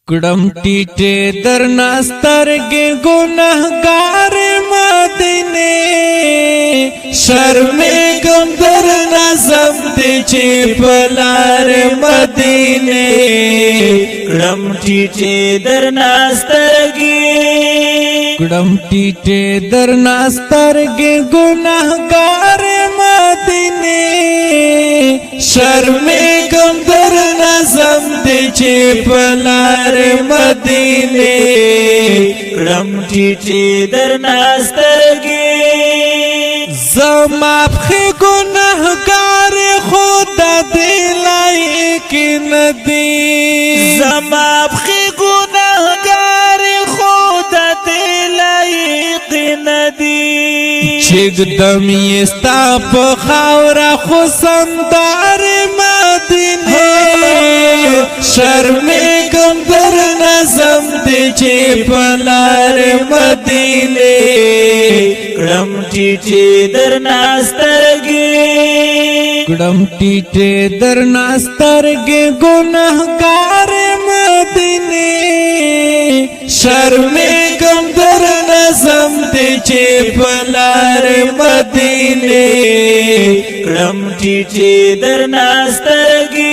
کڑم ٹیٹے درنا سترگے گناہگار مدینے شرمیگم درنا زمدے چے پلار مدینے کڑم ٹیٹے درنا سترگے کڑم ٹیٹے درنا سترگے گناہگار مدینے شرمیگم درنا زمدے چے پلار مدینے کڑم ٹیٹے درنا سترگے زما پخی گناہگار خدا دلائی کی ندی زما پخی گناہگار خدا دلائق ندی چگ دم یستا پخاورا خسندار مدینے شرمیگم در نظم دے چے پلار مدینے کڑم ٹیٹے درنا سترگے کڑم ٹیٹے درنا سترگے گناہگار مدینے شرمیگم در نظم دے چے پلار مدینے کڑم ٹیٹے درنا سترگے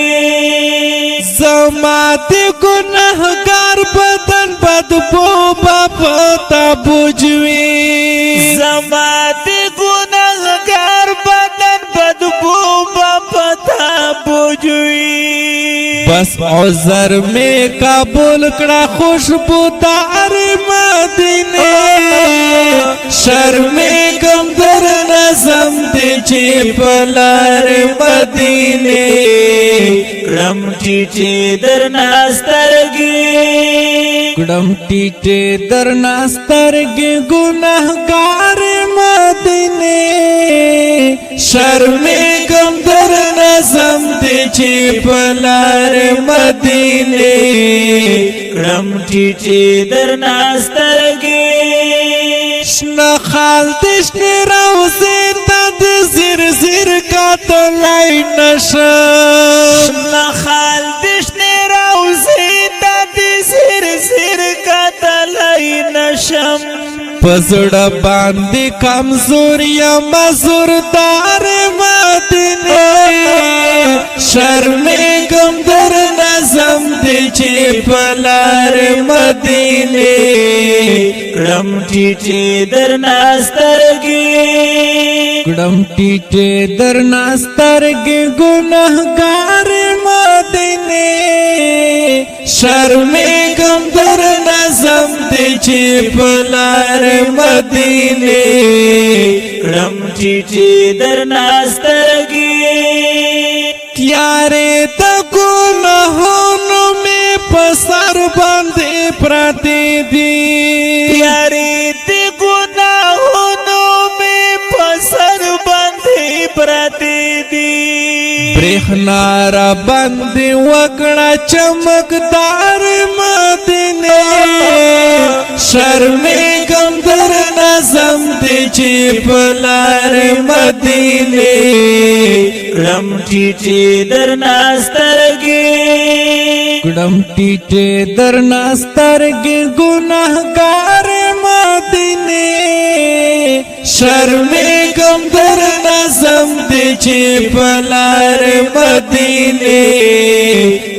زمات گناہگار بدن بدبو باپتا بجوی زمات گناہگار بدن بدبو باپتا بجوی بس عذر میں قبول کڑا خوشبودار مدینے شرمیگم در نظم دے چے پلار مدینے کڑم ٹیٹے درنا سترگے کڑم ٹیٹے درنا سترگے گناہگار مدینے شرمیگم در نظم دے چے پلار مدینے کڑم ٹیٹے درنا سترگے شنا خال دشنی روزی تا دی زیر زیر کاتلائی نشم نخال دشنی روزی تا دی زیر زیر کاتلائی نشم پزڑا باندی کمزور یا مزوردار مدینے شرمیگم در نظم دے چے پلار مدینے کڑم ٹیٹے درنا سترگے کڑم ٹیٹے درنا سترگے گناہگار مدینے شرمیگم در نظم دے چے پلار مدینے کڑم ٹیٹے درنا سترگے تیارے تا گناہونو میں پسر باندے پراتے دی پیارے تے گناہونو میں پسر باندے پراتے دی برخنا را باندے وکڑا چمکدار مدینے شرمیگم در نظم دے چے پلار مدینے کڑم ٹیٹے درنا سترگے کڑم ٹیٹے درنا سترگے گناہگار مدینے شرمیگم در نظم دے چے پلار مدینے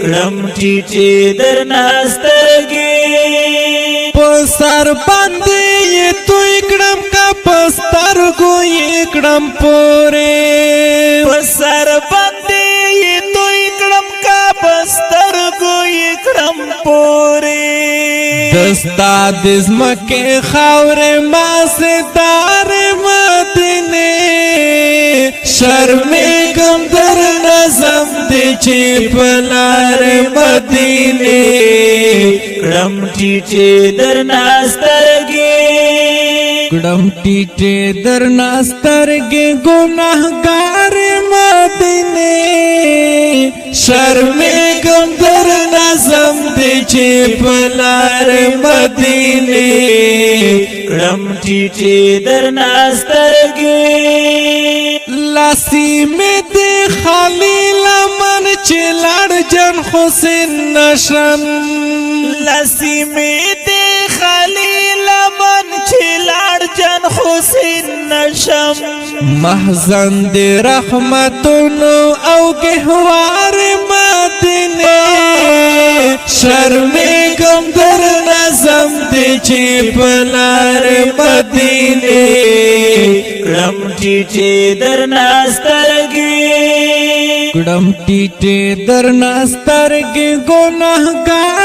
کڑم ٹیٹے درنا سترگے پسر باندے یہ تو اکڑم کا پستر گو اکڑم پورے پسر باندے یہ تو اکڑم کا بستر گو اکڑم پورے دستا دزمکے خاورے ماسے دار مدینے شرمیگم در نظم دے چے پلار مدینے کڑم ٹیٹے درنا سترگے کڑم ٹیٹے درنا سترگے گناہگار مدینے شرمیگم در نظم دے چے پلار مدینے کڑم ٹیٹے درنا سترگے لاسی میں دے خالی لمن چلڑ جن حسین نشم لسیمې دې خلیل من چې لاړ جن حسین نشم محزن دی رحمتونو او گهوار مدینه شرمېږم در نظم دی چې پلار مدینه کړم ټیټې درنا سترګې کړم ټیټې درنا سترګې ګناهګار